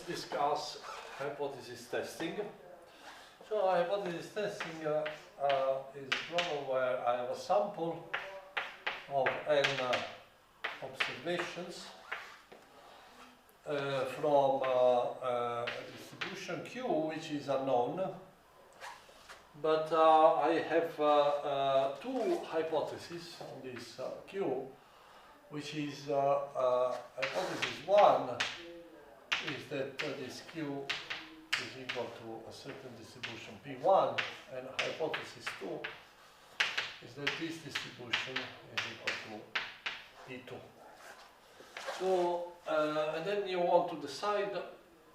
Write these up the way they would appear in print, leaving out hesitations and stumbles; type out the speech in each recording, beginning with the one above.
discuss hypothesis testing. So hypothesis testing is a problem where I have a sample of n observations from a distribution Q which is unknown, but I have two hypotheses on this Q, which is hypothesis 1 is that this Q is equal to a certain distribution P1, and hypothesis 2 is that this distribution is equal to P2. So, and then you want to decide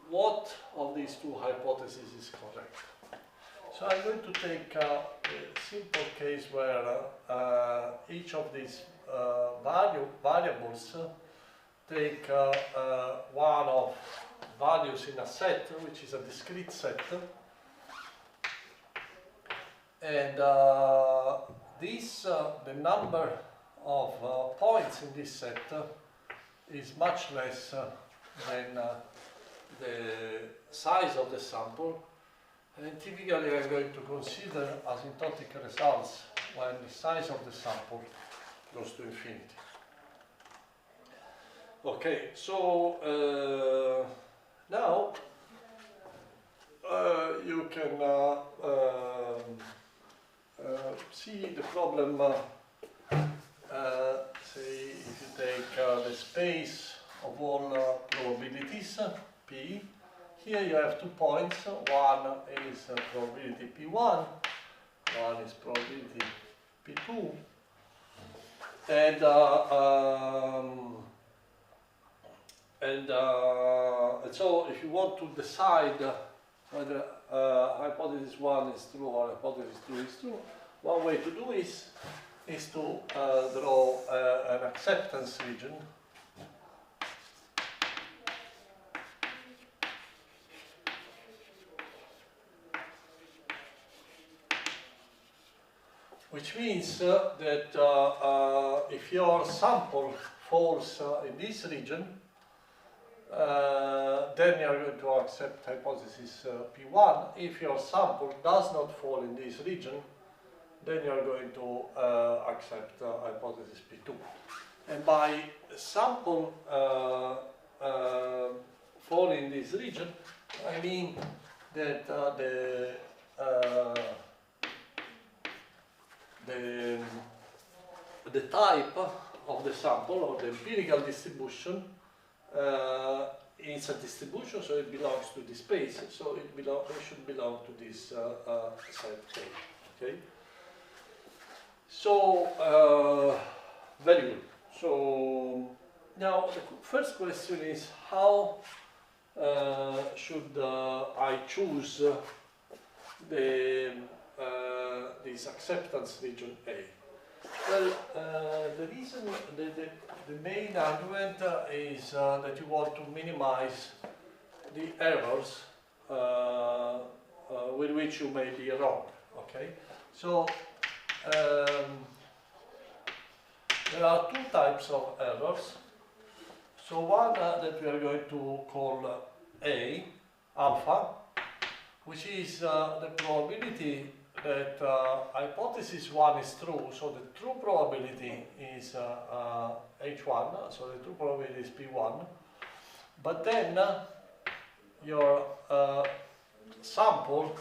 what of these two hypotheses is correct. So I'm going to take a simple case where each of these variables take one of values in a set, which is a discrete set, and the number of points in this set is much less than the size of the sample, and typically I'm going to consider asymptotic results when the size of the sample goes to infinity. Okay, so now you can see the problem, say if you take the space of all probabilities, P. Here you have 2 points, one is probability P1, one is probability P2, and so if you want to decide whether hypothesis 1 is true or hypothesis 2 is true, one way to do is to draw an acceptance region . Which means that if your sample falls in this region, then you are going to accept hypothesis P1. If your sample does not fall in this region, then you are going to accept hypothesis P2. And by sample falling in this region, I mean that the type of the sample, or the empirical distribution, is a distribution, so it belongs to this space, so it should belong to this set K. Okay? So, very good. So, now the first question is how should I choose this acceptance region A? Well, the reason, the main argument is that you want to minimize the errors with which you may be wrong. Okay, so there are two types of errors. So one that we are going to call A, alpha, which is the probability that hypothesis 1 is true, so the true probability is H1, so the true probability is P1, but then your sample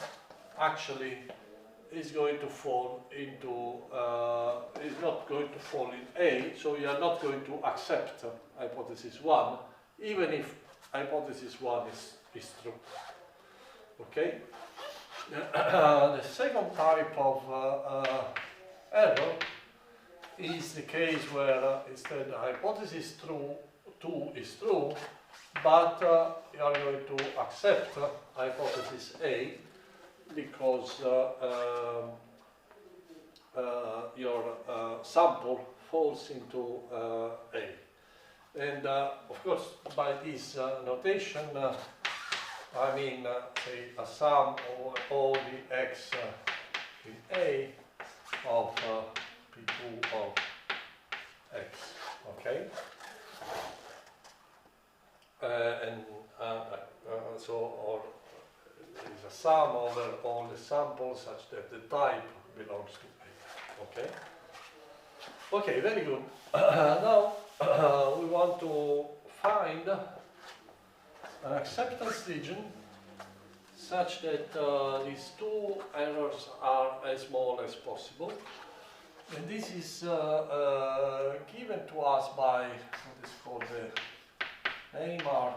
actually is going to fall into, is not going to fall in A, so you are not going to accept hypothesis 1, even if hypothesis 1 is true. Okay? The second type of error is the case where instead hypothesis 2 is true, but you are going to accept hypothesis A because your sample falls into A. And of course, by this notation, I mean, say, a sum of all the x in A of P2 of x, okay? And or there is a sum over all the samples such that the type belongs to A. Okay. Okay, very good. Now we want to find an acceptance region such that these two errors are as small as possible. And this is given to us by what is called the Lemma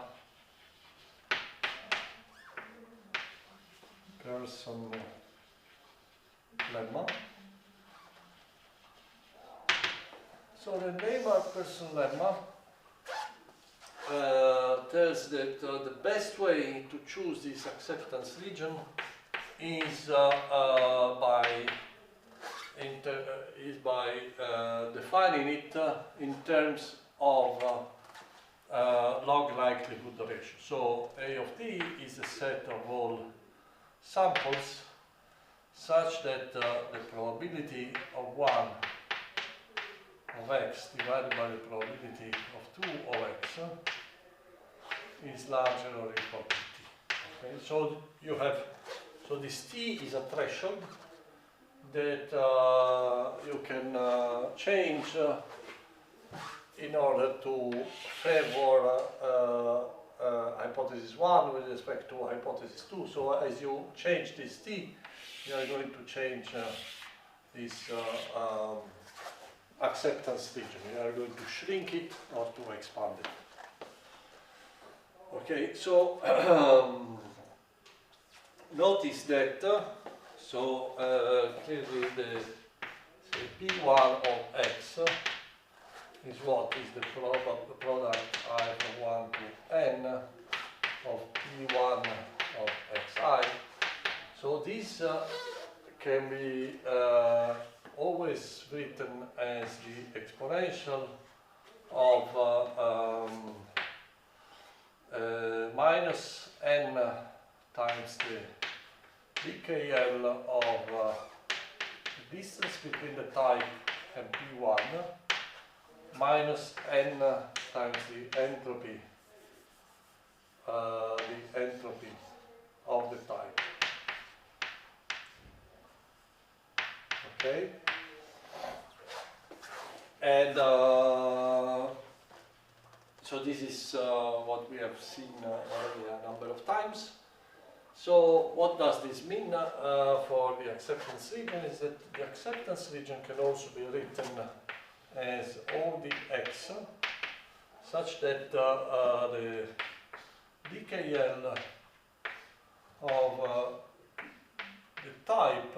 Pearson lemma. So the Lemma Pearson lemma tells that the best way to choose this acceptance region is by defining it in terms of log likelihood ratio. So A of t is a set of all samples such that the probability of 1 of x divided by the probability of 2 of x is larger or equal to t. Okay? So you have, so this t is a threshold that you can change in order to favor hypothesis 1 with respect to hypothesis 2. So as you change this t, you are going to change this acceptance region. You are going to shrink it or to expand it. Okay, so notice that clearly the P1 of x is what is the product I from 1 to n of P1 of xi. So this can be always written as the exponential of minus n times the DKL of the distance between the type and P1 minus n times the entropy of the type. Okay, and so this is what we have seen already a number of times. So what does this mean for the acceptance region is that the acceptance region can also be written as O dx such that the DKL of the type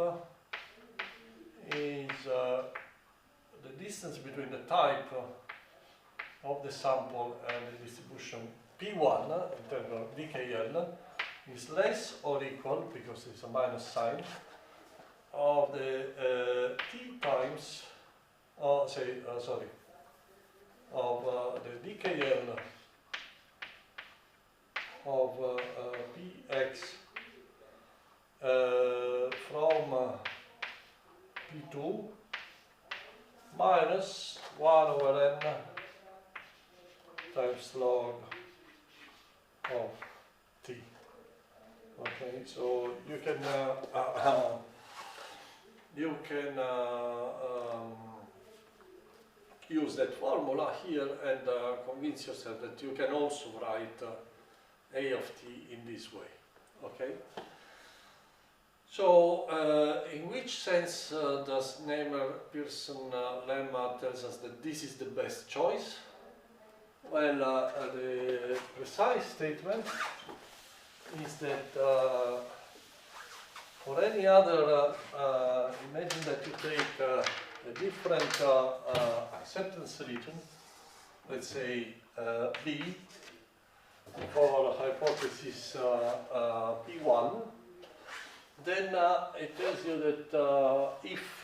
is the distance between the type of the sample and the distribution P1 in terms of DKL is less or equal, because it's a minus sign, of the t times, of the DKL of Px from P2 minus 1 over n times log of t. Okay, so you can use that formula here and convince yourself that you can also write A of t in this way. Okay. So, in which sense does Lemma-Pearson lemma tells us that this is the best choice? Well, the precise statement is that for any other, imagine that you take a different acceptance region, let's say B, for hypothesis P1. Then it tells you that if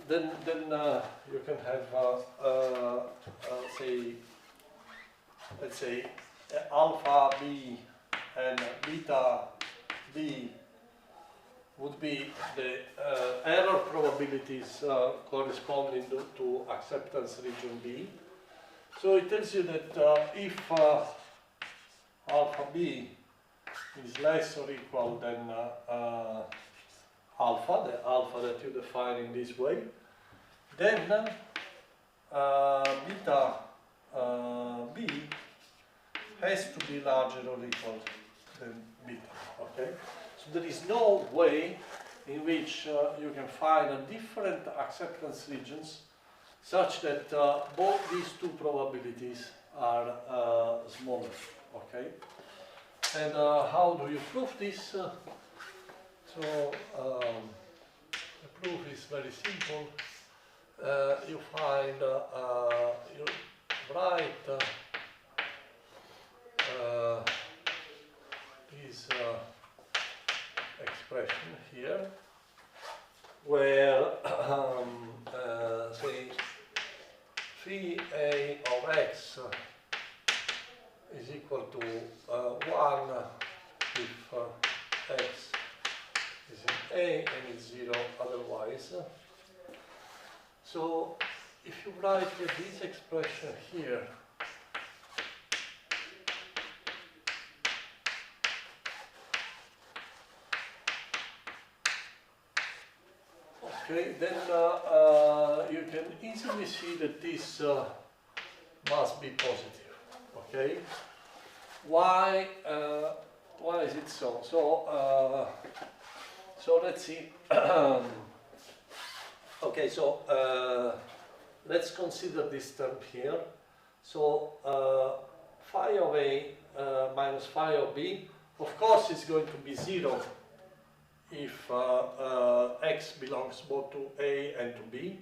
then you can have let's say alpha B and beta B would be the error probabilities corresponding to acceptance region B. So it tells you that if B is less or equal than alpha, the alpha that you define in this way, then beta B has to be larger or equal than beta, okay? So there is no way in which you can find a different acceptance regions such that both these two probabilities are smaller, okay? And how do you prove this? The proof is very simple. You find, you write this expression here, where say phi a of x is equal to 1 if x is in A and is 0 otherwise. So if you write this expression here, okay, then you can easily see that this must be positive, okay? Why is it so? So let's see. Okay, so let's consider this term here. So phi of A minus phi of B, of course, is going to be 0 if x belongs both to A and to B.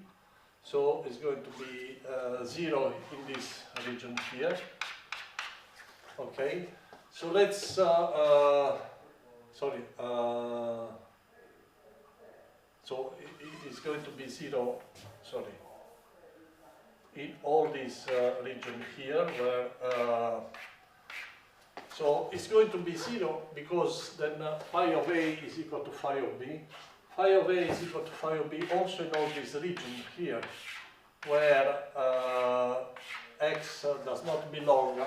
So it's going to be 0 in this region here. Okay, so let's so it's going to be 0, in all this region here, where so it's going to be 0 because then phi of A is equal to phi of B. Phi of A is equal to phi of B also in all this region here, where x does not belong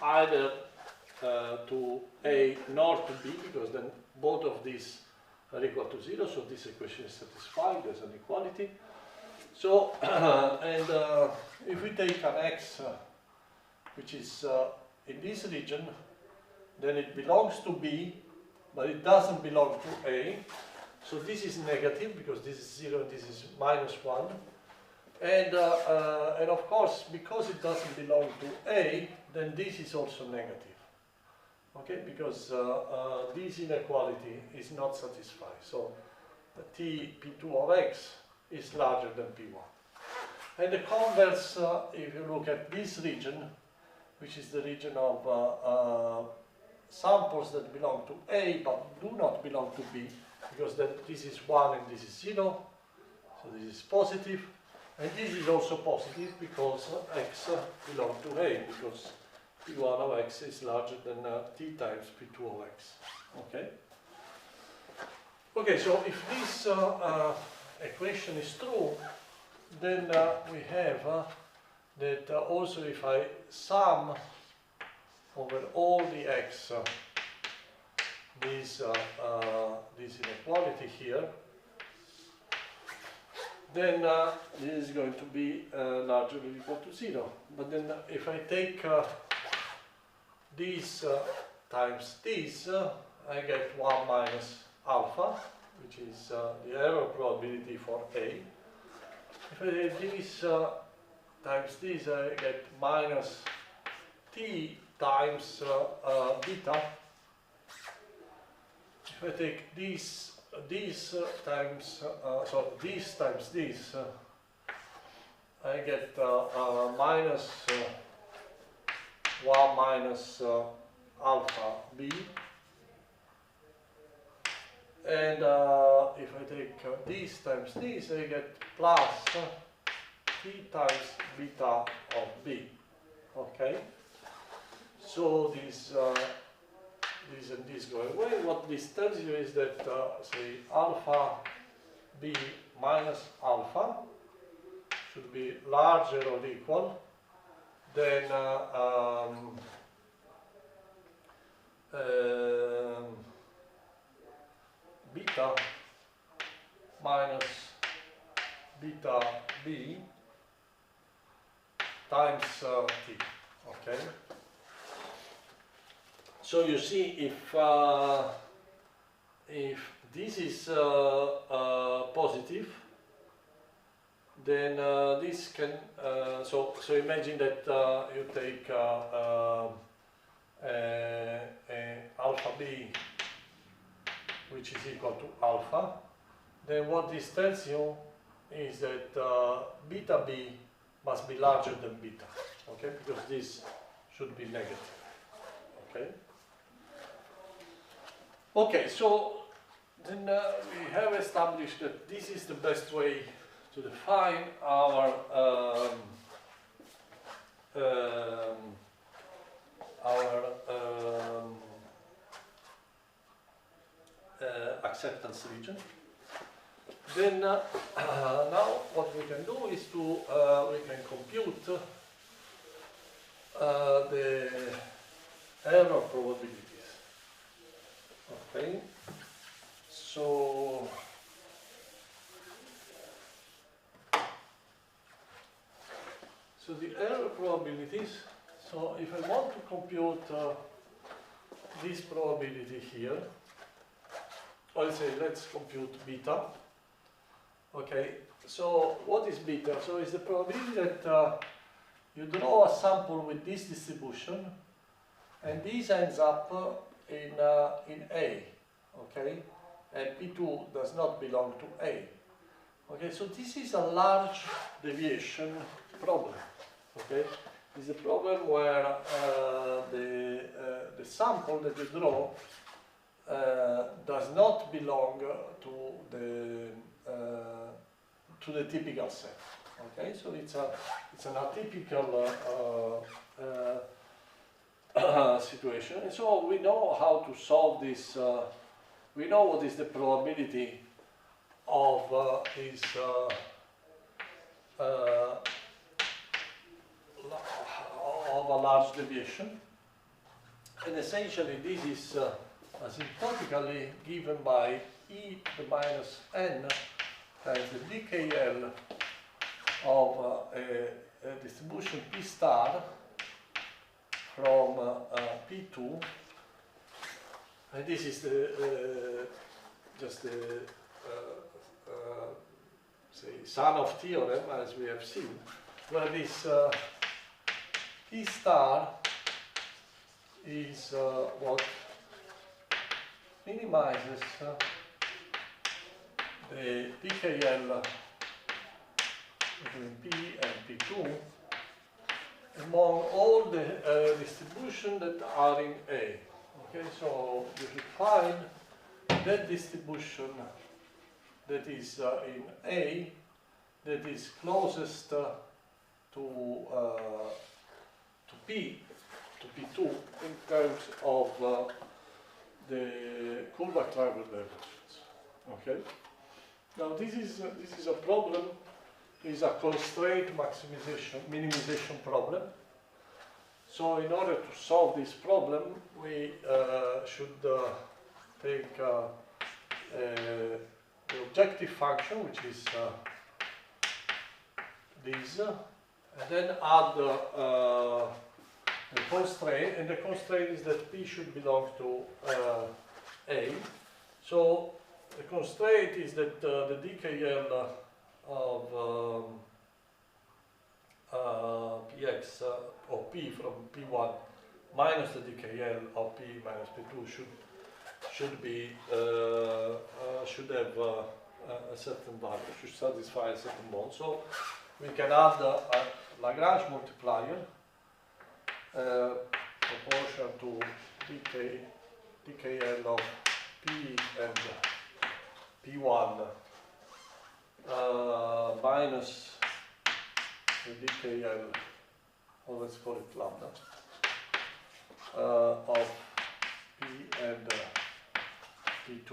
either to A nor to B, because then both of these are equal to 0, so this equation is satisfied, there's an equality. So, and if we take an x which is in this region, then it belongs to B, but it doesn't belong to A. So this is negative because this is 0 and this is minus 1. And of course, because it doesn't belong to A, then this is also negative. Okay, because this inequality is not satisfied. So T P2 of x is larger than P1. And the converse, if you look at this region, which is the region of samples that belong to A but do not belong to B, because then this is 1 and this is 0, so this is positive. And this is also positive because x belongs to A, because P1 of x is larger than T times P2 of x. Okay? Okay, so if this equation is true, then we have that also if I sum over all the x this inequality here, then this is going to be larger or equal to 0. But then if I take this times this, I get 1 minus alpha, which is the error probability for A. If I take this times this, I get minus t times beta. If I take this times this, I get minus 1 minus alpha b. And if I take this times this, I get plus t times beta of b. Okay? So this and this go away. What this tells you is that, say, alpha b minus alpha should be larger or equal than beta minus beta b times t. Okay. So you see if this is positive, then this can so imagine that you take alpha b, which is equal to alpha. Then what this tells you is that beta b must be larger than beta, okay? Because this should be negative, okay? Okay, so then we have established that this is the best way to define our acceptance region. Then now what we can do is to we can compute the error probabilities. Okay, so the error probabilities. So if I want to compute this probability here, let's compute beta. Okay, so what is beta? So it's the probability that you draw a sample with this distribution, and this ends up in A. Okay, and P2 does not belong to A. Okay, so this is a large deviation problem. Okay, it's a problem where the sample that you draw does not belong to the typical set. Okay, so it's an atypical situation, and so we know how to solve this. We know what is the probability of this of a large deviation, and essentially this is asymptotically given by e to the minus n times the DKL of a distribution P star from P2, and this is the just the say Sanoff theorem, as we have seen, where this P star is what minimizes the DKL between P and P2 among all the distributions that are in A. Okay, so you should find that distribution that is in A that is closest to P, to P2 in terms of the curvature divergence. Okay. Now this is a problem. Is a constraint minimization problem. So in order to solve this problem, we should take the objective function, which is this, and then add the constraint, and the constraint is that P should belong to A. So the constraint is that the DKL of Px or P from P1 minus the DKL of P minus P2 should have a certain value, should satisfy a certain bond. So we can add a Lagrange multiplier proportional to DKL of P and P1 minus the DKL, or let's call it lambda, of P and P2.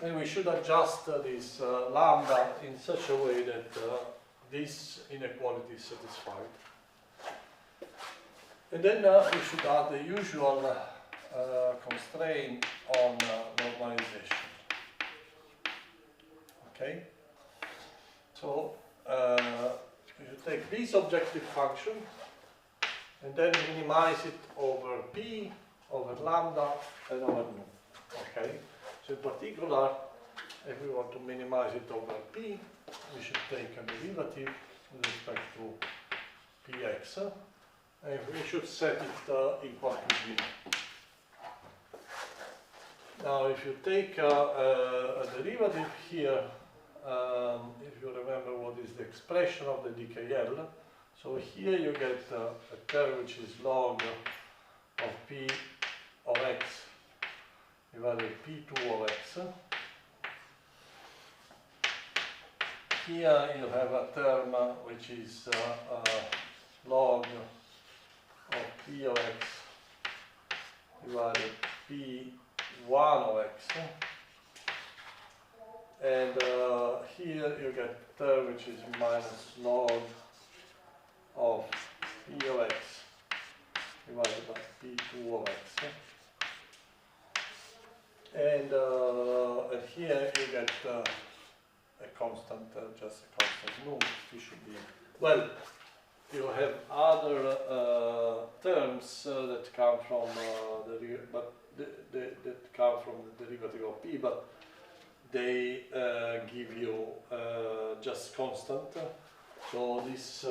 And we should adjust this lambda in such a way that this inequality is satisfied. And then we should add the usual constraint on normalization. Okay? So you take this objective function and then minimize it over p, over lambda, and over nu. Okay? So in particular, if we want to minimize it over p, we should take a derivative with respect to px, and we should set it equal to 0. Now, if you take a derivative here, if you remember what is the expression of the DKL, so here you get a term which is log of p of x divided by p2 of x. Here you have a term which is log of p of x divided by p1 of x. And here you get a term which is minus log of p of x divided by p2 of x. And here you get a constant, just a constant nu, which should be, well, you have other terms that come from that come from the derivative of p, but they give you just constant. So this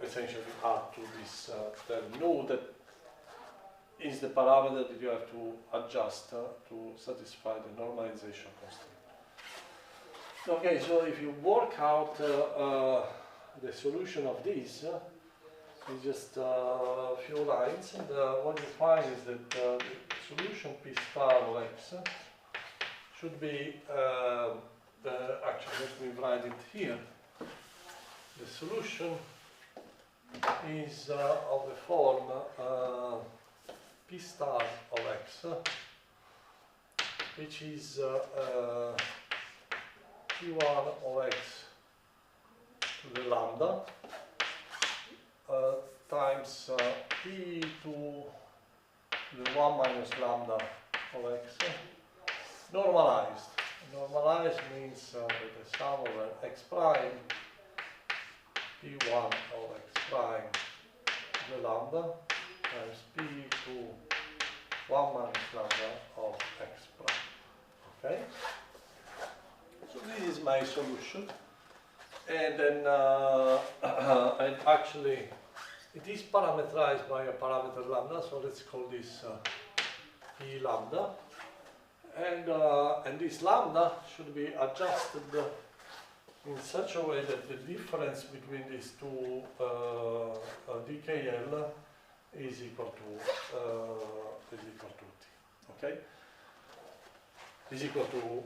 essentially add to this term nu that is the parameter that you have to adjust to satisfy the normalization constraint. Okay, so if you work out the solution of this, it's just a few lines, and what you find is that the solution p star of x should be, actually let me write it here, the solution is of the form p star of x, which is p1 of x to the lambda times p to the 1 minus lambda of x normalized. Normalized means that the sum over x prime p1 of x prime to the lambda times p to 1 minus lambda of x prime. Okay? So this is my solution. And then and actually it is parameterized by a parameter lambda, so let's call this p lambda. And this lambda should be adjusted in such a way that the difference between these two DKL is equal to t. Okay? Is equal to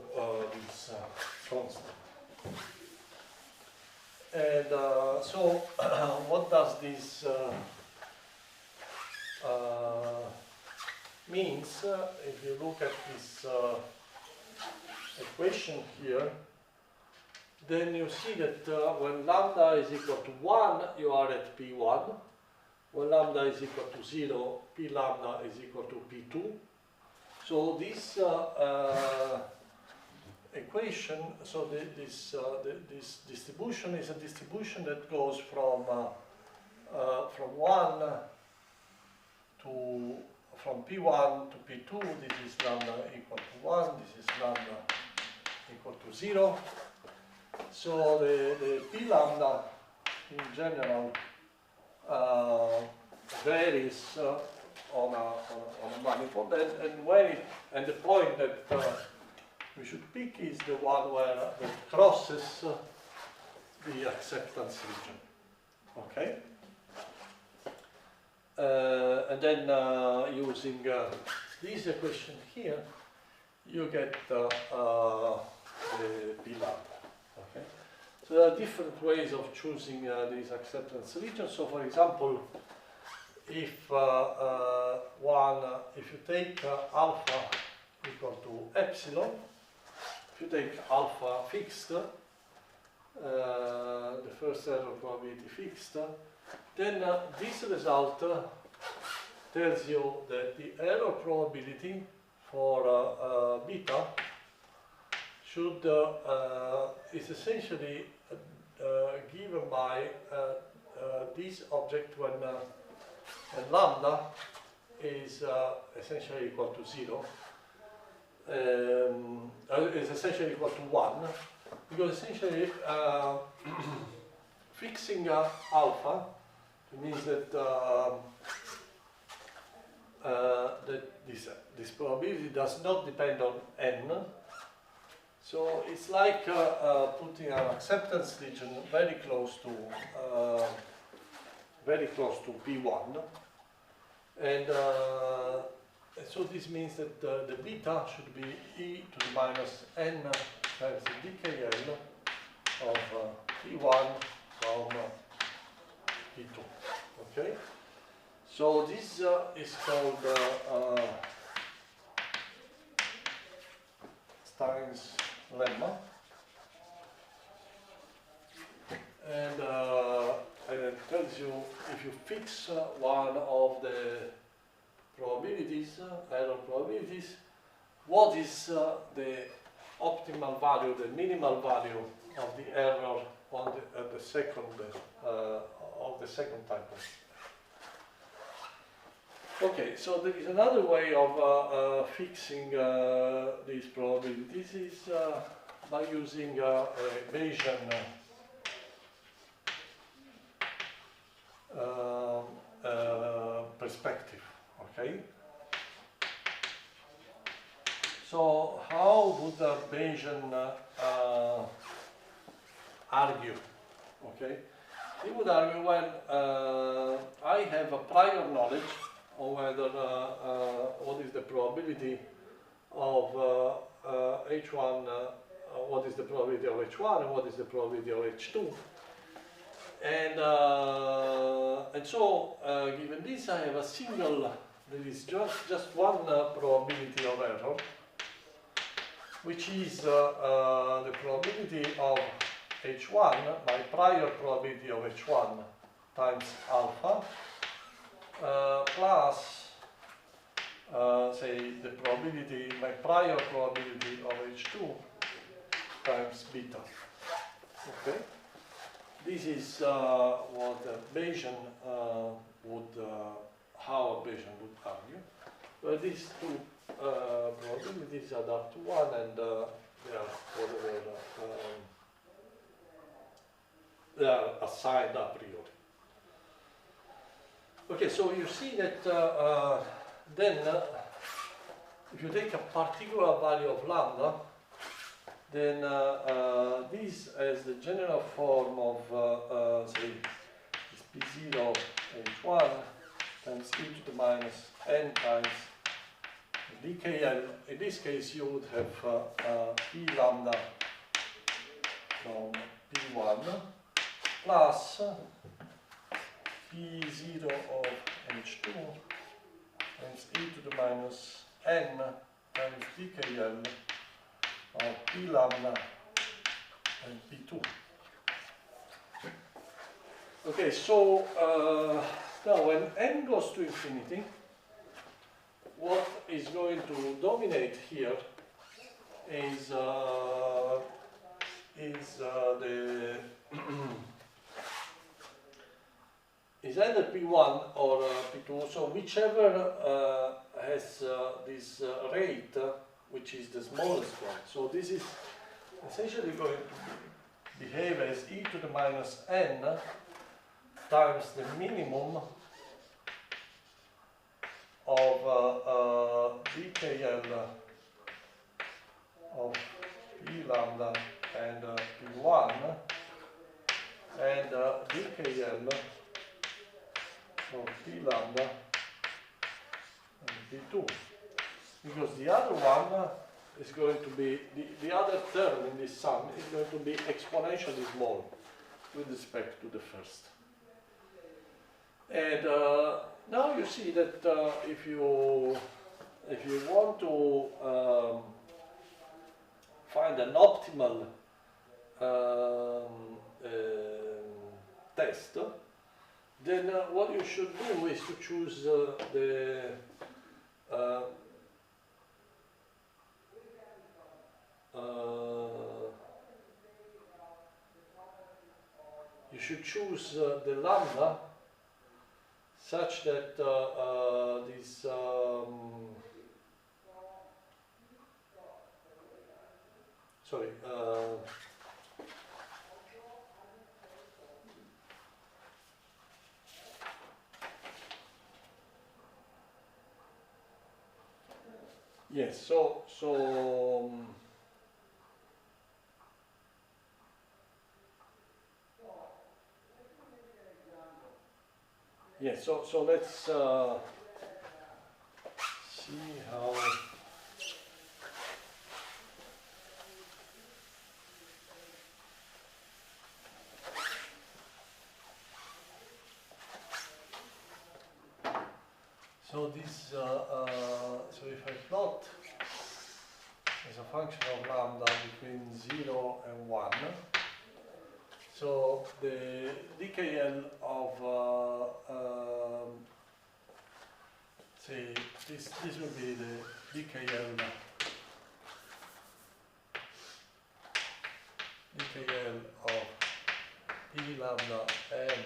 this constant. And so, what does this means? If you look at this equation here, then you see that when lambda is equal to 1, you are at p1. When lambda is equal to 0, p lambda is equal to p2. So this equation, so this distribution is a distribution that goes from 1 to from p1 to p2. This is lambda equal to 1. This is lambda equal to 0. So the p lambda in general varies on a manifold, and the point that we should pick is the one where it crosses the acceptance region. Okay? And then using this equation here, you get the p lambda. Okay? So there are different ways of choosing these acceptance regions. So for example, if if you take alpha equal to epsilon, if you take alpha fixed, the first error probability fixed, then this result tells you that the error probability for beta should is essentially given by this object when lambda is essentially equal to 0, is essentially equal to 1, because essentially fixing alpha means that that this probability does not depend on n. So it's like putting an acceptance region very close to P1, and so this means that the beta should be e to the minus n times the DKL of P1 from P2. Okay, so this is called Stein's lemma, and it tells you if you fix one of the probabilities, error probabilities, what is the optimal value, the minimal value of the error on the second of the second type. Okay, so there is another way of fixing these probabilities is by using a Bayesian perspective. Okay. So how would a Bayesian argue? Okay, he would argue, well, I have a prior knowledge on whether what is the probability of H1, what is the probability of H1 and what is the probability of H2. And so, given this, I have a single, there is just one probability of error, which is the probability of H1, my prior probability of H1 times alpha, plus, say, the probability, my prior probability of H2 times beta. Okay? This is what a Bayesian would, how a Bayesian would argue. Well, these two probabilities add up to 1, and they are whatever they are assigned a priori. Okay, so you see that then if you take a particular value of lambda, then this as the general form of say P0 H1 times e to the minus n times dkl. In this case, you would have p lambda from P1 plus P0 of H2 times e to the minus n times dkl of P lambda and P2. Okay, so now when n goes to infinity, what is going to dominate here is the is either P1 or P2, so whichever has this rate, which is the smallest one. So this is essentially going to behave as e to the minus n times the minimum of dkl of p lambda and P1 and dkl of P lambda and P2, because the other one is going to be, the other term in this sum is going to be exponentially small with respect to the first. And now you see that if you want to find an optimal test, then what you should do is to choose you should choose the lambda such that this sorry yes, yes, so let's see how. So this, so if I plot as a function of lambda between 0 and 1, so the DKL of, say, this will be the DKL of P lambda n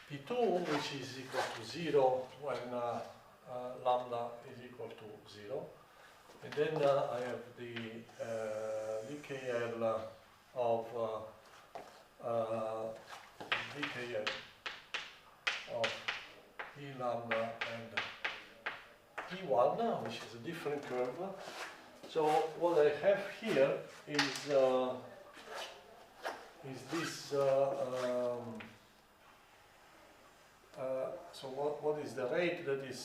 P2, which is equal to 0 when lambda is equal to 0. And then I have the DKL of DKL of P lambda and P1, which is a different curve. So what I have here is this. So what is the rate that is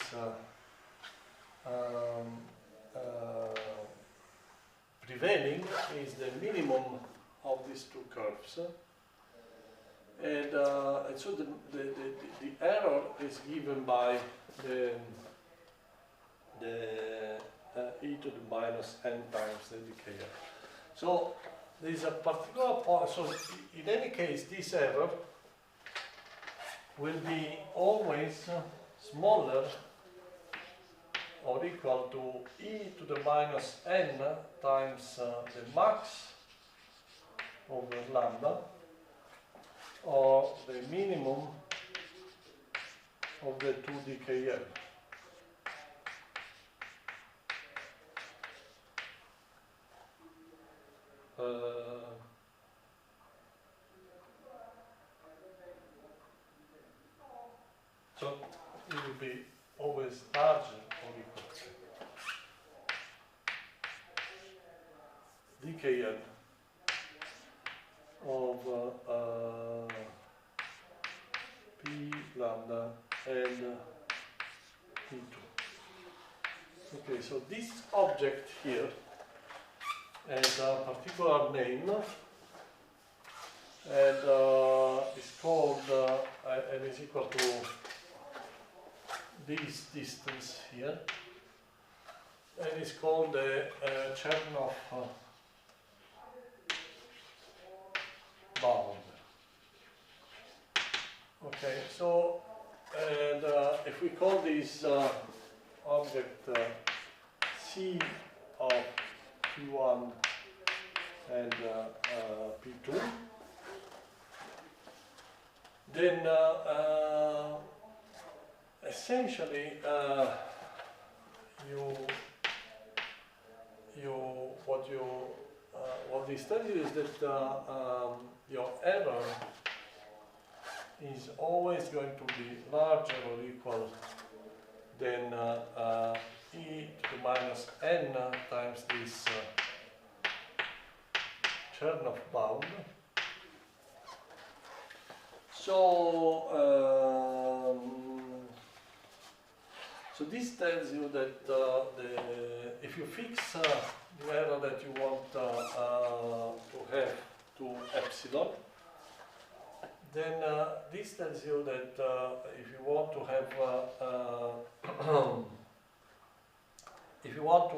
prevailing is the minimum of these two curves, and so the error is given by the e to the minus n times the DKL. So there is a particular point. So in any case, this error will be always smaller or equal to e to the minus n times the max over lambda, or the minimum of the 2 DKL. So it will be always larger or equal to DKL of P lambda and P2. Okay, so this object here has a particular name, and is called and is equal to this distance here, and it's called the Chernoff bound. Okay, so and if we call this object C of P1 and P2, then essentially what this tells you is that your error is always going to be larger or equal than e to the minus n times this Chernoff bound. So so this tells you that if you fix the error that you want to have to epsilon, then this tells you that if you want to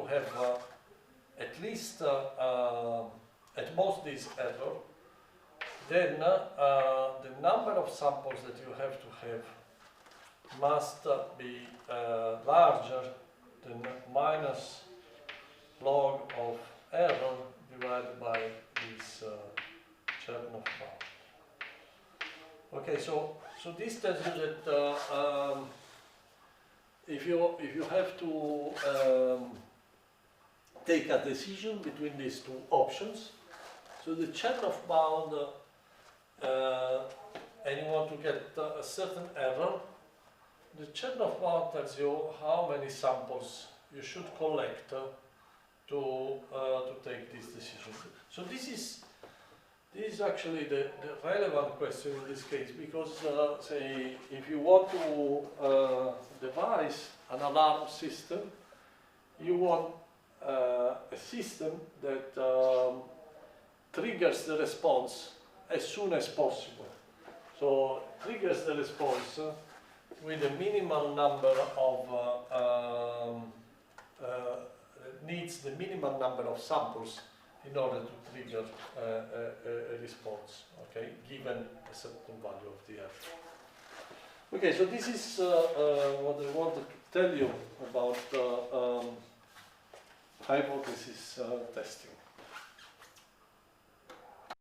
have at least at most this error, then the number of samples that you have to have must be larger than minus log of error divided by this Chernoff bound. Okay, so this tells you that if you have to take a decision between these two options, so the Chernoff bound, and you want to get a certain error, the Chernoff bound tells you how many samples you should collect to take this decision. So this is actually the relevant question in this case, because say if you want to devise an alarm system, you want a system that triggers the response as soon as possible. So triggers the response with a minimal number of needs the minimum number of samples in order to trigger a response, okay, given a certain value of the error. Okay, so this is what I wanted to tell you about hypothesis testing.